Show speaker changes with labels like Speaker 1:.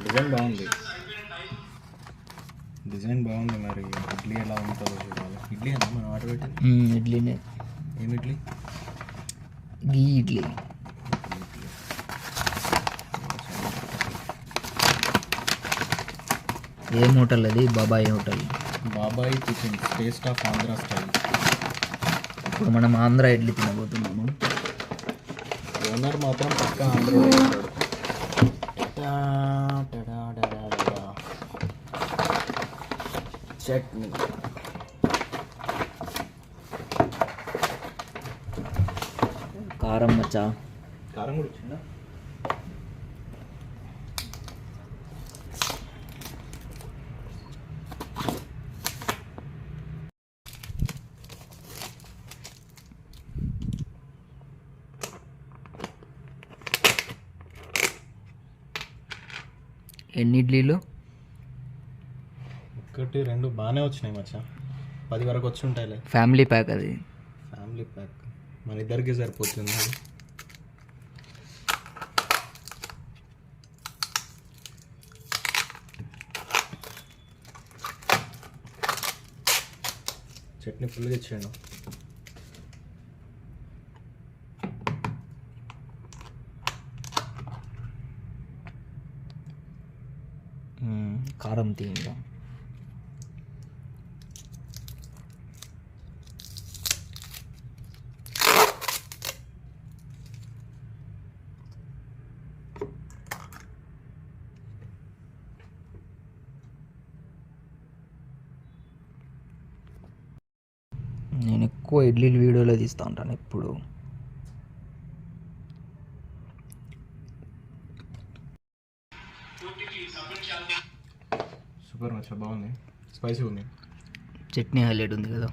Speaker 1: Design బాగుంది, design బాగుంది. మరి ఇడ్లీ ఎలా ఉంటుందో చూడాలి. ఇడ్లీ అన్నా మనం ఆర్డర్ పెట్టింది?
Speaker 2: ఇడ్లీనే.
Speaker 1: ఏమి ఇడ్లీ?
Speaker 2: గీ ఇడ్లీ. ఏం హోటల్ అది? బాబాయ్ హోటల్.
Speaker 1: బాబాయ్ tiffin, taste of Andhra style.
Speaker 2: ఇప్పుడు మనం ఆంధ్ర ఇడ్లీ తినబోతున్నాము.
Speaker 1: ఓనర్ మాత్రం పక్క ఆంధ్రలో ఉంటాడు. చట్నీ,
Speaker 2: కారం మచ్చా.
Speaker 1: కారం కూడా ఇచ్చిందా?
Speaker 2: ఎన్ని ఇడ్లీలు?
Speaker 1: ఒకటి రెండు బాగానే వచ్చినాయి మచ్చా, 10 వరకు వచ్చి ఉంటాయిలే.
Speaker 2: ఫ్యామిలీ ప్యాక్ అది.
Speaker 1: ఫ్యామిలీ ప్యాక్ మన ఇద్దరికి సరిపోతుంది అది. చట్నీ ఫుల్గా ఇచ్చాను.
Speaker 2: కారం తీయంగా. నేను ఎక్కువ ఇడ్లీలు వీడియోలో తీస్తూ ఉంటాను ఎప్పుడు.
Speaker 1: సూపర్ మచ్చా, బాగుంది, స్పైసీ ఉంది.
Speaker 2: చట్నీ హైలైట్ ఉంది కదా.